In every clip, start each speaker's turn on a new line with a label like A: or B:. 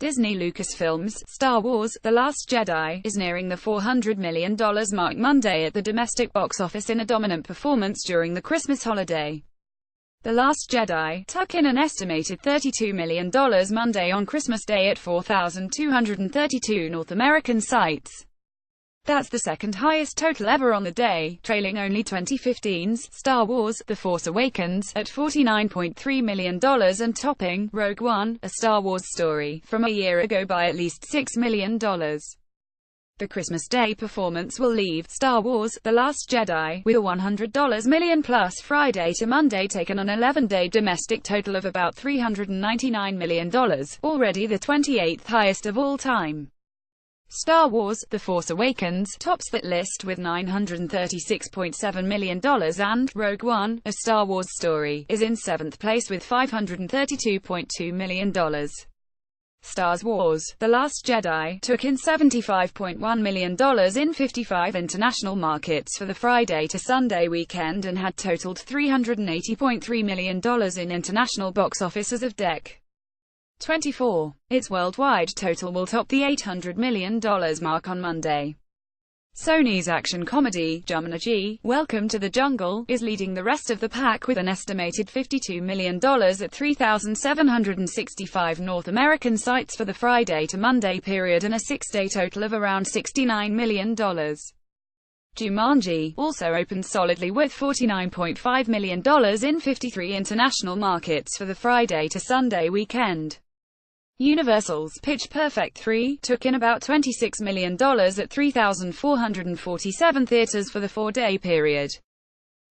A: Disney Lucasfilm's Star Wars: The Last Jedi is nearing the $400 million mark Monday at the domestic box office in a dominant performance during the Christmas holiday. The Last Jedi took in an estimated $32 million Monday on Christmas Day at 4,232 North American sites. That's the second highest total ever on the day, trailing only 2015's Star Wars: The Force Awakens at $49.3 million and topping Rogue One, A Star Wars Story, from a year ago by at least $6 million. The Christmas Day performance will leave Star Wars: The Last Jedi with a $100 million plus Friday to Monday take on an 11-day domestic total of about $399 million, already the 28th highest of all time. Star Wars: The Force Awakens tops that list with $936.7 million and Rogue One, A Star Wars Story is in 7th place with $532.2 million. Star Wars: The Last Jedi took in $75.1 million in 55 international markets for the Friday to Sunday weekend and had totaled $380.3 million in international box office as of Dec. 24. Its worldwide total will top the $800 million mark on Monday. Sony's action comedy, Jumanji: Welcome to the Jungle, is leading the rest of the pack with an estimated $52 million at 3,765 North American sites for the Friday to Monday period and a 6-day total of around $69 million. Jumanji also opened solidly with $49.5 million in 53 international markets for the Friday to Sunday weekend. Universal's Pitch Perfect 3 took in about $26 million at 3,447 theaters for the 4-day period.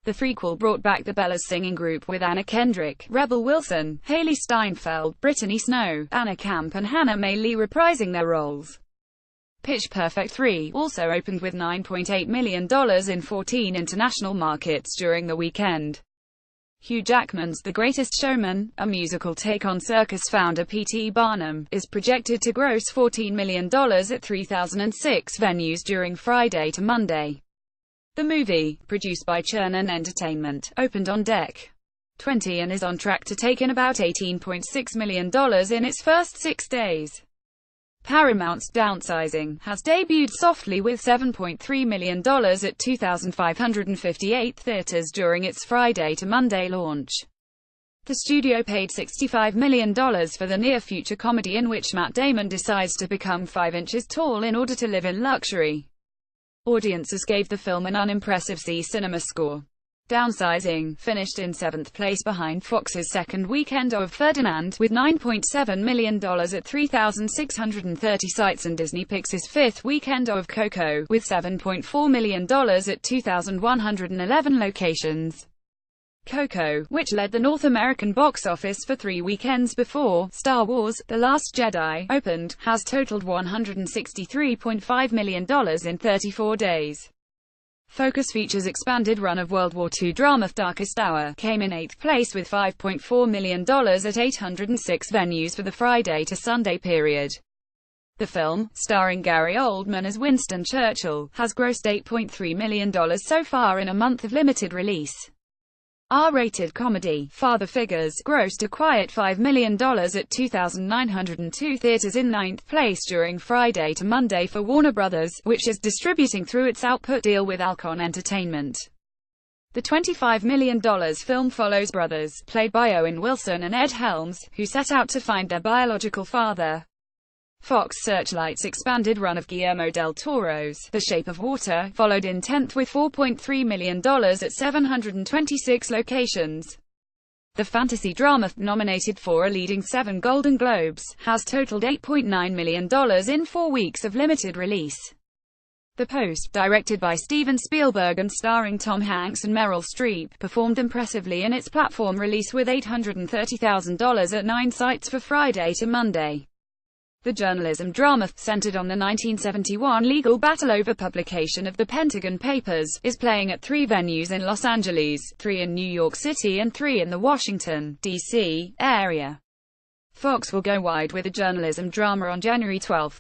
A: The threequel brought back the Bellas singing group with Anna Kendrick, Rebel Wilson, Hailee Steinfeld, Brittany Snow, Anna Camp and Hannah May Lee reprising their roles. Pitch Perfect 3 also opened with $9.8 million in 14 international markets during the weekend. Hugh Jackman's The Greatest Showman, a musical take on circus founder P.T. Barnum, is projected to gross $14 million at 3,006 venues during Friday to Monday. The movie, produced by Chernin Entertainment, opened on Dec. 20 and is on track to take in about $18.6 million in its first 6 days. Paramount's Downsizing has debuted softly with $7.3 million at 2,558 theaters during its Friday to Monday launch. The studio paid $65 million for the near-future comedy in which Matt Damon decides to become 5 inches tall in order to live in luxury. Audiences gave the film an unimpressive C Cinema score. Downsizing finished in 7th place behind Fox's second weekend of Ferdinand with $9.7 million at 3,630 sites and Disney Pixar's 5th weekend of Coco with $7.4 million at 2,111 locations. Coco, which led the North American box office for 3 weekends before Star Wars: The Last Jedi opened, has totaled $163.5 million in 34 days. Focus Features' expanded run of World War II drama Darkest Hour came in 8th place with $5.4 million at 806 venues for the Friday to Sunday period. The film, starring Gary Oldman as Winston Churchill, has grossed $8.3 million so far in a month of limited release. R-rated comedy, Father Figures, grossed a quiet $5 million at 2,902 theaters in 9th place during Friday to Monday for Warner Brothers, which is distributing through its output deal with Alcon Entertainment. The $25 million film follows brothers, played by Owen Wilson and Ed Helms, who set out to find their biological father. Fox Searchlight's expanded run of Guillermo del Toro's The Shape of Water followed in 10th with $4.3 million at 726 locations. The fantasy drama, nominated for a leading 7 Golden Globes, has totaled $8.9 million in 4 weeks of limited release. The Post, directed by Steven Spielberg and starring Tom Hanks and Meryl Streep, performed impressively in its platform release with $830,000 at 9 sites for Friday to Monday. The journalism drama, centered on the 1971 legal battle over publication of the Pentagon Papers, is playing at 3 venues in Los Angeles, 3 in New York City and 3 in the Washington, D.C. area. Fox will go wide with the journalism drama on January 12.